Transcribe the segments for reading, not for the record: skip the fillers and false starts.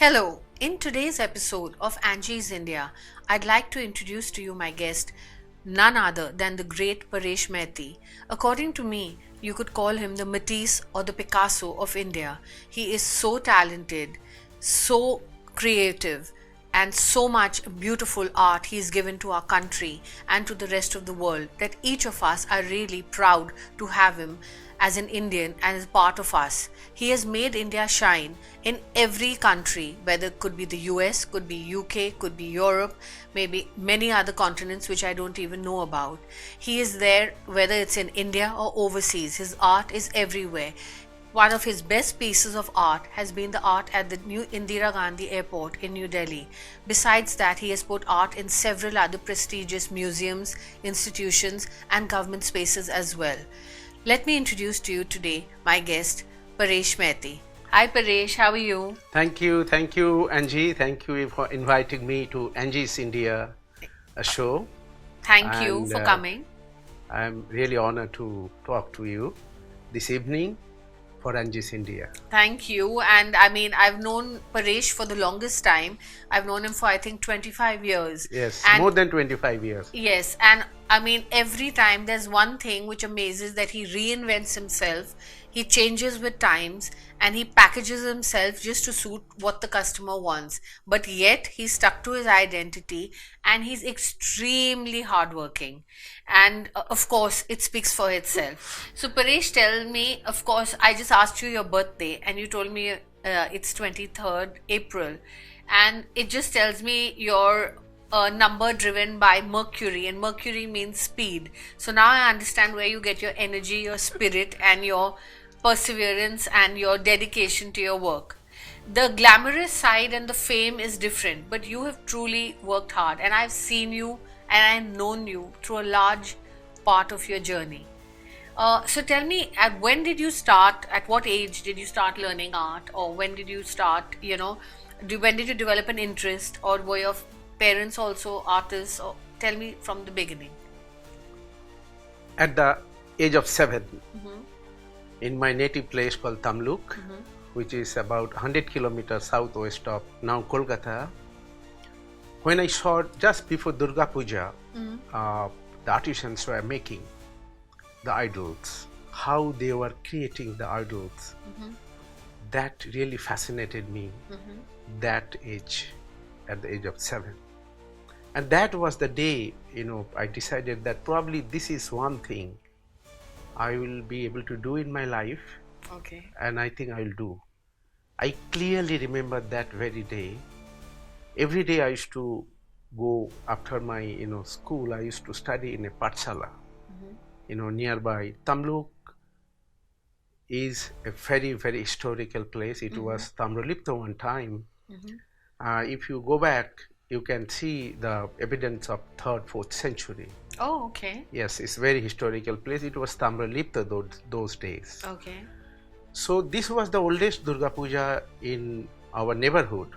Hello, in today's episode of Angie's India, I'd like to introduce to you my guest, none other than the great Paresh Maity. According to me, you could call him the Matisse or the Picasso of India. He is so talented, so creative, and so much beautiful art he's given to our country and to the rest of the world that each of us are really proud to have him as an Indian and as part of us. He has made India shine in every country, whether it could be the US, could be UK, could be Europe, maybe many other continents which I don't even know about. He is there whether it's in India or overseas. His art is everywhere. One of his best pieces of art has been the art at the new Indira Gandhi Airport in New Delhi. Besides that, he has put art in several other prestigious museums, institutions, and government spaces as well. Let me introduce to you today my guest, Paresh Maity. Hi Paresh, how are you? Thank you, Angie. Thank you for inviting me to Angie's India show. Thank you for coming. I'm really honored to talk to you this evening for Angie's India. Thank you. And I mean, I've known Paresh for the longest time. I've known him for I think 25 years. Yes, and more than 25 years. Yes, and I mean, every time there's one thing which amazes that he reinvents himself, he changes with times, and he packages himself just to suit what the customer wants. But yet, he's stuck to his identity and he's extremely hardworking. And of course, it speaks for itself. So, Paresh, tell me, of course, I just asked you your birthday, and you told me it's 23rd April, and it just tells me you're a number driven by Mercury, and Mercury means speed. So now I understand where you get your energy, your spirit, and your perseverance and your dedication to your work. The glamorous side and the fame is different, but you have truly worked hard, and I've seen you and I've known you through a large part of your journey. So tell me, when did you start? At what age did you start learning art, or when did you start? When did you develop an interest, or were your parents also artists? Or tell me from the beginning. At the age of 7, in my native place called Tamluk, which is about 100 kilometers southwest of now Kolkata, when I saw just before Durga Puja, the artisans were making the idols, how they were creating the idols, that really fascinated me, that age, at the age of 7. And that was the day, I decided that probably this is one thing I will be able to do in my life. Okay. And I think I'll do. I clearly remember that very day. Every day I used to go after my, school. I used to study in a Patshala, nearby. Tamluk is a very, very historical place. It was Tamralipta one time. If you go back, you can see the evidence of 3rd, 4th century. Oh, okay. Yes, it's a very historical place. It was Tamralipta those days. Okay. So this was the oldest Durga Puja in our neighborhood.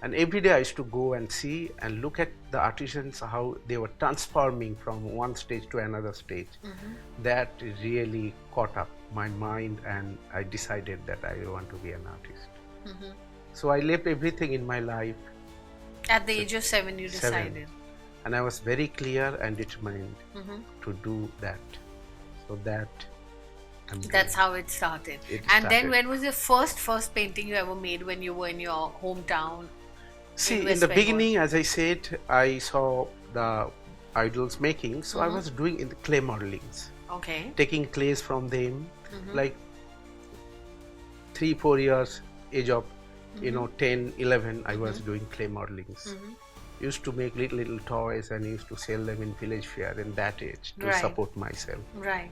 And every day I used to go and see and look at the artisans, how they were transforming from one stage to another stage. That really caught up my mind, and I decided that I want to be an artist. So I left everything in my life. At the age of 7, you decided. 7. And I was very clear and determined to do that. So that's how it started. Then when was your first painting you ever made, when you were in your hometown? See, in the beginning, as I said, I saw the idols making, so I was doing in the clay modelings. Okay. Taking clays from them, like 3-4 years age of 10, 11, I was doing clay modelings. Used to make little toys and used to sell them in village fair in that age to support myself. Right.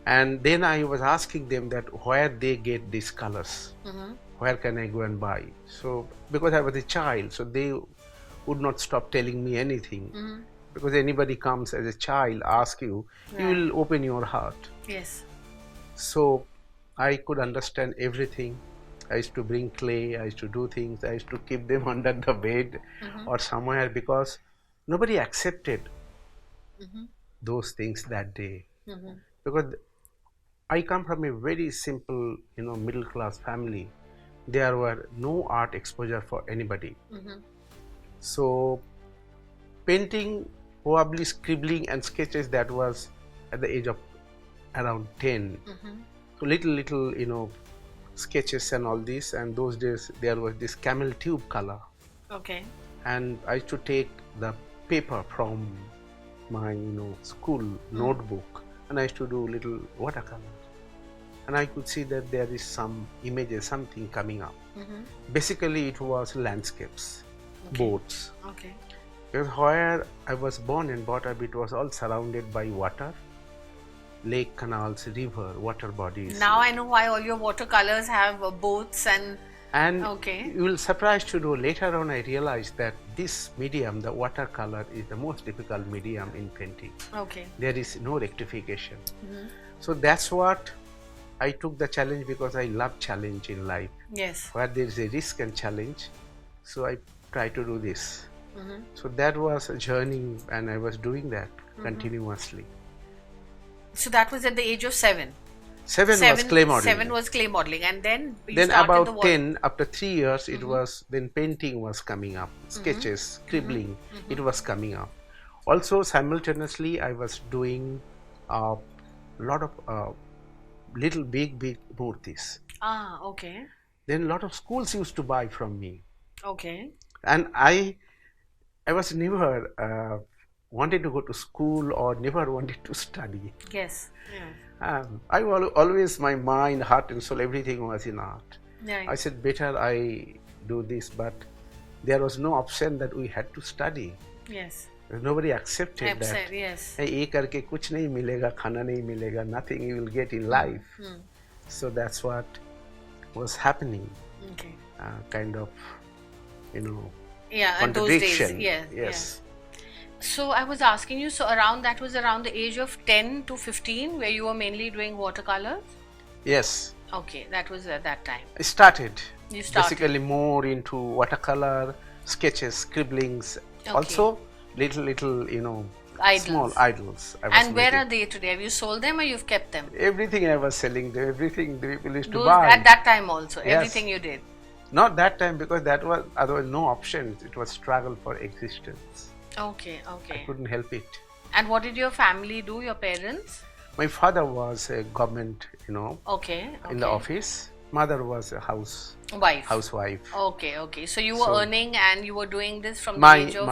And then I was asking them that where they get these colors, where can I go and buy? So because I was a child, so they would not stop telling me anything. Because anybody comes as a child, ask you, you will open your heart. Yes. So I could understand everything. I used to bring clay, I used to do things, I used to keep them under the bed or somewhere, because nobody accepted those things that day. Because I come from a very simple, middle class family. there were no art exposure for anybody. So painting, probably scribbling and sketches, that was at the age of around 10. So little sketches and all this. And those days there was this camel tube color. Okay. And I used to take the paper from my school notebook, and I used to do little watercolor, and I could see that there is some images, something coming up. Basically it was landscapes, boats. Okay. Because where I was born and brought up, it was all surrounded by water, lake, canals, river, water bodies. Now I know why all your watercolors have boats and okay. You will surprised to know, later on I realized that this medium, the watercolor, is the most difficult medium in painting. Okay. There is no rectification. So that's what I took the challenge, because I love challenge in life. Yes. Where there is a risk and challenge, so I try to do this. So that was a journey, and I was doing that continuously. So that was at the age of 7. 7 was clay modeling. 7 was clay modeling, and then you then started about the 10, after 3 years, it was then painting was coming up, sketches, scribbling, it was coming up. Also simultaneously I was doing a lot of little big murtis. Ah, okay. Then a lot of schools used to buy from me. Okay. And I was never wanted to go to school, or never wanted to study. Yes. I always, my mind, heart and soul, everything was in art. Right. I said better I do this, but there was no option that we had to study. Yes. Nobody accepted that. Yes. ये करके कुछ नहीं मिलेगा, खाना नहीं मिलेगा, nothing you will get in life. So that's what was happening. Okay. Kind of, Yeah, contradiction. Those days. Yeah. Yes. Yeah. So I was asking you, so that was around the age of 10 to 15, where you were mainly doing watercolors? Yes. Okay, that was at that time. I started. You started. Basically more into watercolor, sketches, scribblings, Okay. also little, Idols. small idols. I was And where making. are they today? Have you sold them or you've kept them? Everything I was selling, everything the people used to Those, buy. at that time also, Yes. everything you did? Not that time, because that was otherwise no options. It was struggle for existence. Okay, I okay. couldn't help it. And what did your family do, your parents? My father was a government, Okay, in the office. Mother was a housewife. Okay, okay. So you were earning and you were doing this from the age of...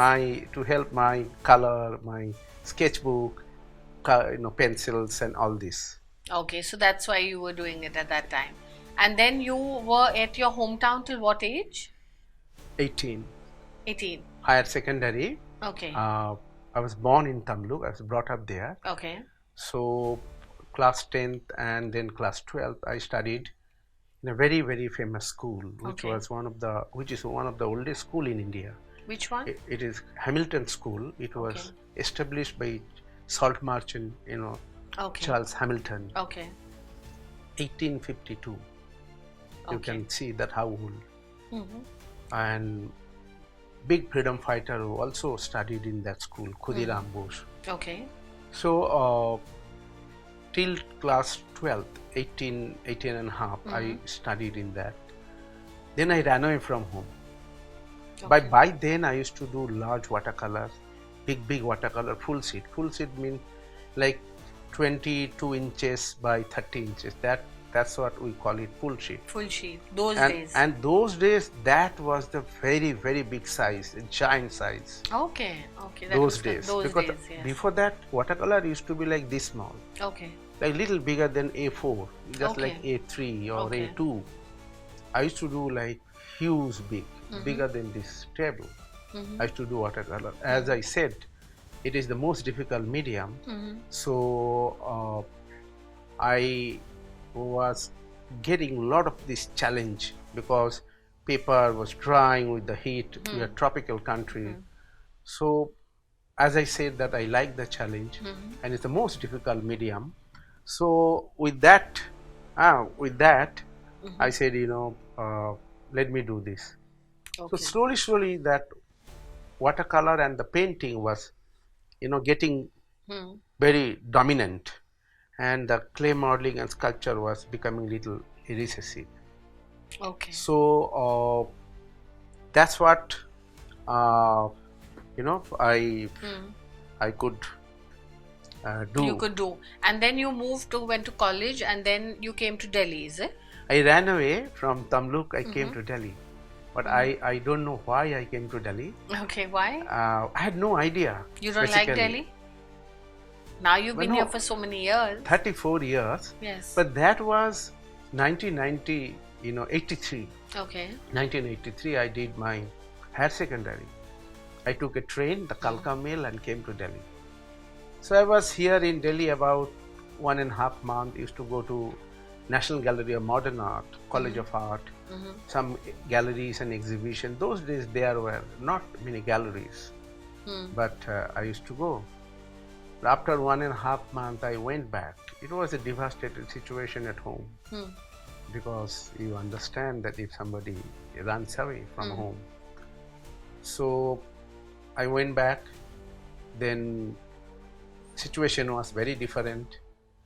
to help my color, my sketchbook, pencils and all this. Okay, so that's why you were doing it at that time. And then you were at your hometown till what age? 18. 18. Higher secondary. Okay. I was born in Tamluk. I was brought up there. Okay. So class 10th and then class 12th, I studied in a very, very famous school, which is one of the oldest school in India. Which one? It is Hamilton School. It was established by salt merchant, Charles Hamilton. Okay. 1852. You can see that how old. And big freedom fighter who also studied in that school, Khudiram Bose. Okay. So till class 12th, 18 and a half, I studied in that. Then I ran away from home. By then I used to do large watercolors, big watercolor, full sheet. Full sheet means like 22 inches by 30 inches. That's what we call it, full sheet. Full sheet. Those days. And those days, that was the very, very big size, giant size. Okay, okay. Those days. Because yes. before that, watercolor used to be like this small. Okay. Like little bigger than A4, just like A3 or A2. I used to do like huge big, bigger than this table. I used to do watercolor. As I said, it is the most difficult medium. So I was getting a lot of this challenge, because paper was drying with the heat. We are a tropical country. So as I said that I like the challenge, and it's the most difficult medium. So with that, I said, let me do this. So slowly that watercolor and the painting was, getting very dominant, and the clay modeling and sculpture was becoming little recessive. Okay. So that's what uh, Hmm. I could You do. could do. And then you went to college, and then you came to Delhi, is it? I ran away from Tamluk. I came Mm-hmm. to Delhi, but Mm-hmm. I don't know why I came to Delhi. Okay, why? I had no idea, You don't like basically. Delhi? Now you've Well, been here no, for so many years. 34 years, Yes. but that was 1990, 83. Okay. 1983, I did my higher secondary. I took a train, the Mm. Kalka Mail, and came to Delhi. So I was here in Delhi about 1.5 months. Used to go to National Gallery of Modern Art, College of Art, Mm-hmm. some galleries and exhibitions. Those days there were not many galleries, Hmm. but I used to go. After 1.5 months, I went back. It was a devastated situation at home Hmm. because you understand that if somebody runs away from Hmm. home. So I went back. Then situation was very different.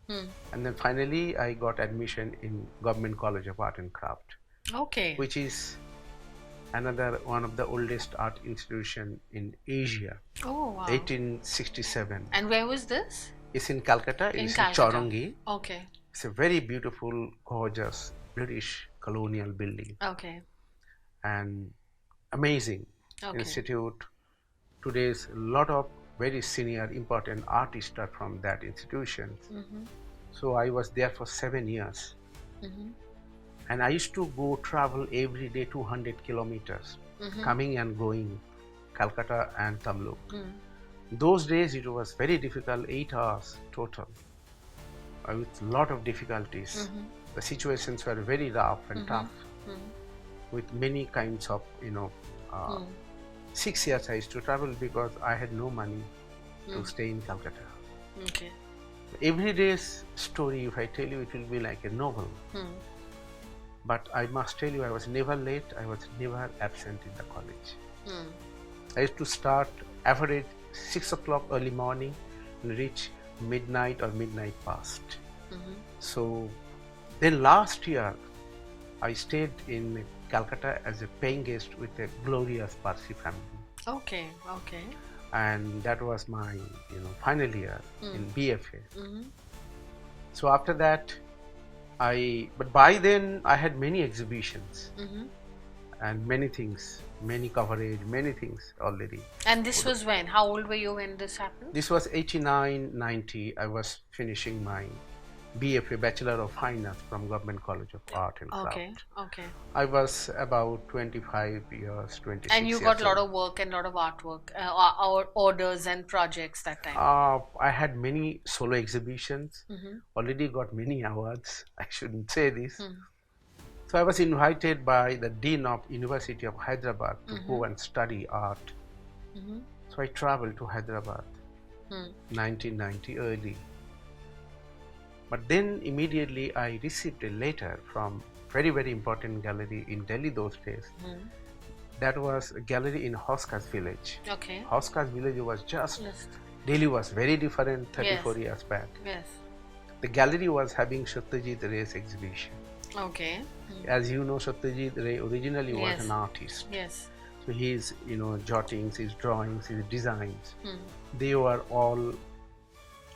Hmm. And then finally, I got admission in Government College of Art and Craft, Okay. which is another one of the oldest art institution in Asia. Oh, wow. 1867. And where was this? It's in Calcutta. In It's in Calcutta. Chaurangi. Okay. It's a very beautiful, gorgeous British colonial building Okay. and amazing Okay. institute. Today's a lot of very senior, important artists are from that institution. Mm-hmm. So I was there for 7 years. Mm-hmm. And I used to go travel every day 200 kilometers, Mm-hmm. coming and going, Calcutta and Tamluk. Mm. Those days it was very difficult, 8 hours total, with a lot of difficulties. Mm-hmm. The situations were very rough and Mm-hmm. tough, Mm-hmm. with many kinds of, Mm. 6 years I used to travel because I had no money to Mm. stay in Calcutta. Okay. Every day's story, if I tell you, it will be like a novel. Mm. But I must tell you, I was never late, I was never absent in the college. Mm. I used to start average 6 o'clock early morning and reach midnight or midnight past. Mm-hmm. So then last year, I stayed in Calcutta as a paying guest with a glorious Parsi family. Okay. Okay. And that was my, final year in BFA. Mm-hmm. So after that, but by then I had many exhibitions Mm-hmm. and many things, many coverage, many things already. And this was when? How old were you when this happened? This was 89, 90. I was finishing my BFA, Bachelor of Fine Arts from Government College of Art and Craft. Okay. Okay. I was about 25 years, 26 And you years got a lot old. of work and a lot of artwork, or orders and projects that time. I had many solo exhibitions, Mm-hmm. already got many awards. I shouldn't say this. Mm. So I was invited by the Dean of University of Hyderabad to go and study art. Mm-hmm. So I traveled to Hyderabad, 1990 early. But then immediately I received a letter from very, very important gallery in Delhi those days. That was a gallery in Hoskas village. Okay. Hoskas village was just, Yes. Delhi was very different 34 Yes. years back. Yes. The gallery was having Satyajit Ray's exhibition. Okay. As you know, Satyajit Ray originally was Yes. an artist. Yes. So his, jottings, his drawings, his designs, Hmm. they were all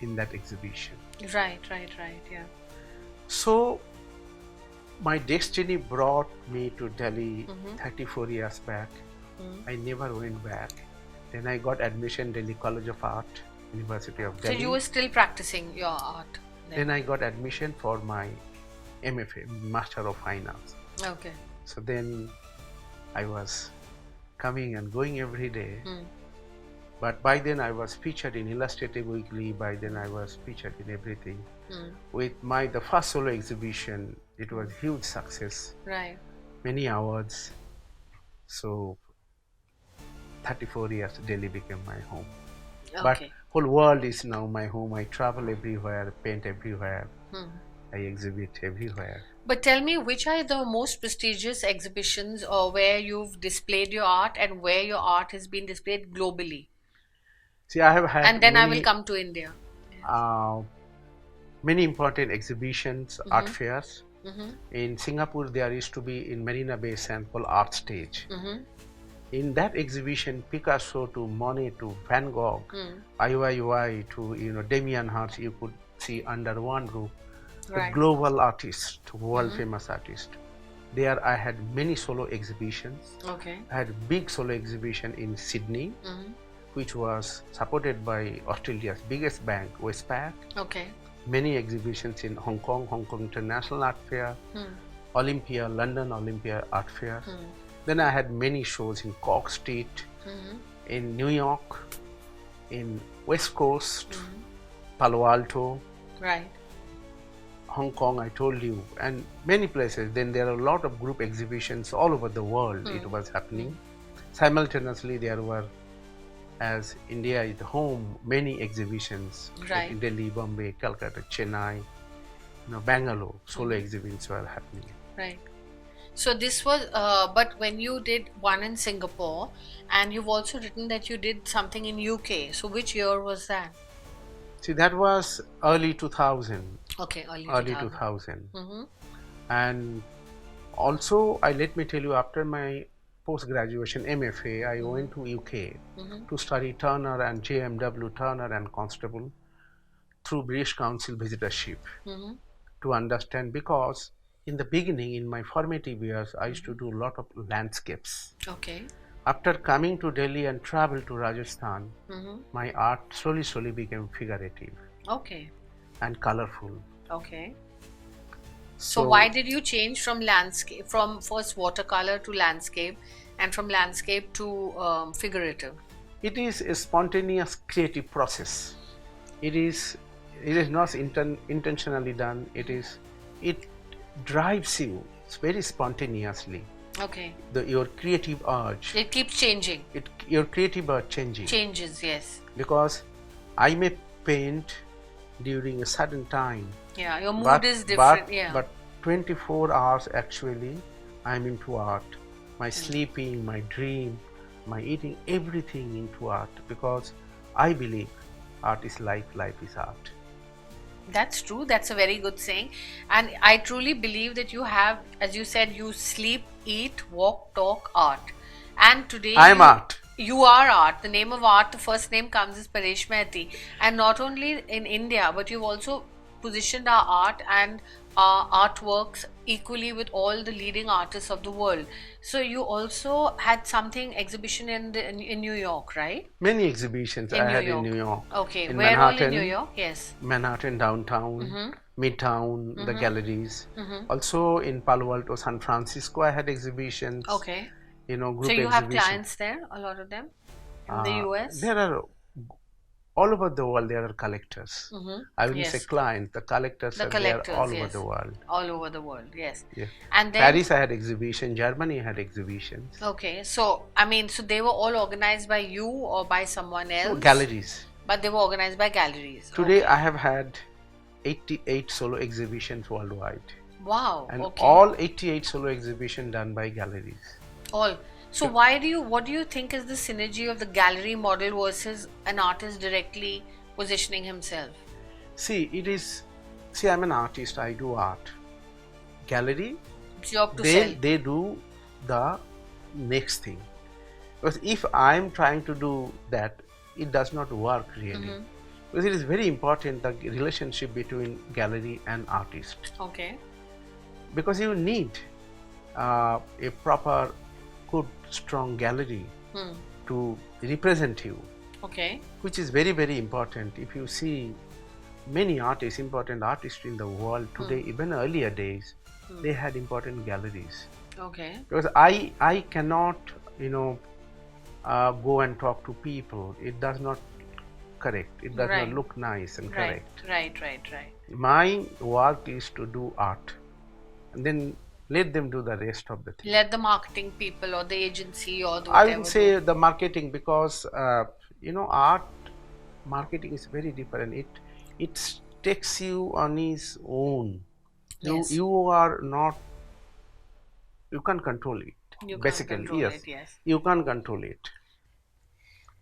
in that exhibition. Right. Yeah. So my destiny brought me to Delhi 34 years back. I never went back. Then I got admission Delhi College of Art, University of So Delhi. you were still practicing your art Then I got admission for my MFA, Master of Fine Arts. Okay. So then I was coming and going every day. But by then I was featured in Illustrative Weekly. By then I was featured in everything. With the first solo exhibition, it was huge success. Right. Many awards. So 34 years, Delhi became my home. But Okay. whole world is now my home. I travel everywhere, paint everywhere. I exhibit everywhere. But tell me, which are the most prestigious exhibitions or where you've displayed your art and where your art has been displayed globally? See, I have had And then I will many, come to India. many important exhibitions, art fairs. In Singapore, there used to be in Marina Bay Sands called Art Stage. In that exhibition, Picasso to Monet to Van Gogh, IYY to Damien Hirst, you could see under one roof the global artist, world famous artist. There I had many solo exhibitions. Okay. I had a big solo exhibition in Sydney, which was supported by Australia's biggest bank, Westpac. Okay. Many exhibitions in Hong Kong International Art Fair, Olympia, London Olympia Art Fair. Then I had many shows in Cork Street, in New York, in West Coast, Palo Alto. Right. Hong Kong, I told you, and many places. Then there are a lot of group exhibitions all over the world. It was happening. Simultaneously, there were, as India is home, many exhibitions like in Delhi, Bombay, Kolkata, Chennai, Bangalore. Solo exhibitions were happening. Right. So this was, but when you did one in Singapore, and you've also written that you did something in UK. So which year was that? See, that was early 2000. Okay, early 2000. And also, let me tell you, after my post-graduation MFA, I went to UK to study Turner and JMW Turner and Constable through British Council visitorship to understand, because in the beginning, in my formative years, I used to do a lot of landscapes. Okay. After coming to Delhi and travel to Rajasthan, my art slowly became figurative. Okay. And colorful. Okay. So why did you change from landscape, from first watercolor to landscape, and from landscape to figurative? It is a spontaneous creative process. It is not intentionally done. It drives you very spontaneously. Okay. Your creative urge. It keeps changing. Your creative urge changing. Changes, yes. Because I may paint during a certain time. Yeah, your mood is different. But 24 hours actually, I'm into art. My sleeping, my dream, my eating, everything into art, because I believe art is life, life is art. That's true. That's a very good saying. And I truly believe that you have, as you said, you sleep, eat, walk, talk, art. And today I am art. You are art. The name of art, the first name comes is Paresh Maity. And not only in India, but you've also positioned our art and our artworks equally with all the leading artists of the world. So you also had something exhibition in New York, right? Many exhibitions I had in New York. Okay, in where Manhattan, all in New York? Yes. Manhattan, downtown, Midtown, the galleries. Also in Palo Alto, San Francisco, I had exhibitions. Okay. Group so you exhibition. have clients there, a lot of them, in the US? There are, all over the world, there are collectors. I wouldn't say clients, the collectors are there all over the world. All over the world, yes. Yeah. And then Paris I had exhibition, Germany had exhibitions. Okay, so so they were all organized by you or by someone else? No, galleries. But they were organized by galleries. Today I have had 88 solo exhibitions worldwide. Wow. And all 88 solo exhibitions done by galleries. All. So what do you think is the synergy of the gallery model versus an artist directly positioning himself? See, I'm an artist, I do art. Gallery, job to sell. They do the next thing. Because if I'm trying to do that, it does not work really. Because it is very important, the relationship between gallery and artist. Okay. Because you need a proper, good, strong gallery to represent you. Okay. Which is very, very important. If you see many artists, important artists in the world today, even earlier days, they had important galleries. Okay. Because I cannot, go and talk to people. It does not correct. It does not look nice and correct. Right. My work is to do art, and then let them do the rest of the thing. Let the marketing people or the agency or the I would say the marketing, because art marketing is very different. It takes you on its own. Yes. You are not. You can't control it. You basically, can't control it, yes. You can't control it.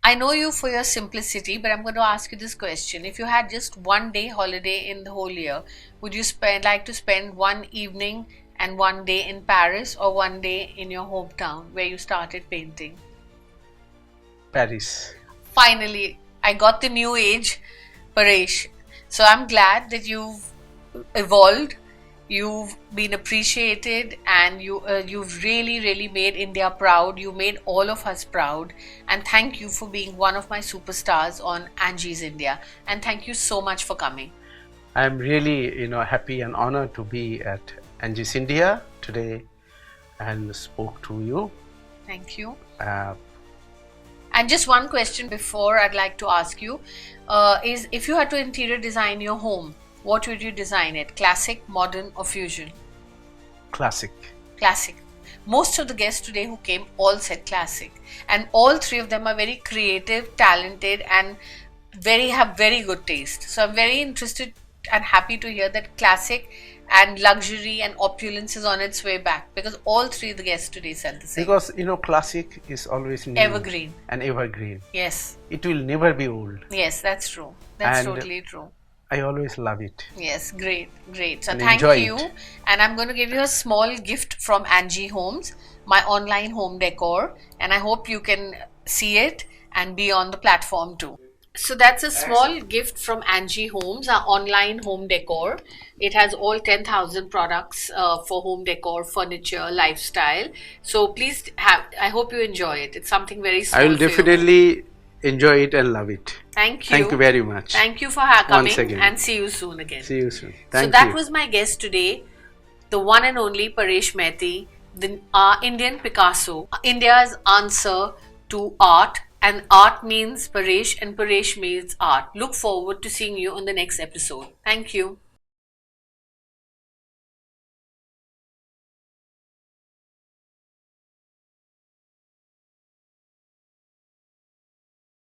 I know you for your simplicity, but I'm going to ask you this question. If you had just one day holiday in the whole year, would you like to spend one evening and one day in Paris or one day in your hometown where you started painting? Paris. Finally, I got the new age, Paresh. So I'm glad that you've evolved, you've been appreciated, and you've really made India proud. You made all of us proud, and thank you for being one of my superstars on Angie's India. And thank you so much for coming. I'm really, happy and honored to be at Angie's India today and spoke to you. Thank you. Uh, And just one question before I'd like to ask you is if you had to interior design your home, what would you design it? Classic, modern, or fusion? Classic. Classic. Most of the guests today who came all said classic, and all three of them are very creative, talented, and have very good taste. So I'm very interested and happy to hear that classic and luxury and opulence is on its way back, because all three of the guests today said the same. Because classic is always new. Evergreen. And evergreen. Yes. It will never be old. Yes, that's true. That's And totally true. I always love it. Yes, great. So And thank enjoy you. it. And I'm going to give you a small gift from Angie Homes, my online home decor. And I hope you can see it and be on the platform too. So that's a small gift from Angie Homes, our online home decor. It has all 10,000 products for home decor, furniture, lifestyle. So please I hope you enjoy it. It's something very small. I will for you. definitely enjoy it and love it. Thank you. Thank you very much. Thank you for coming. Once again. And see you soon again. See you soon. So Thank that you. was my guest today, the one and only Paresh Maity, the Indian Picasso, India's answer to art. And art means Paresh, and Paresh means art. Look forward to seeing you on the next episode. Thank you.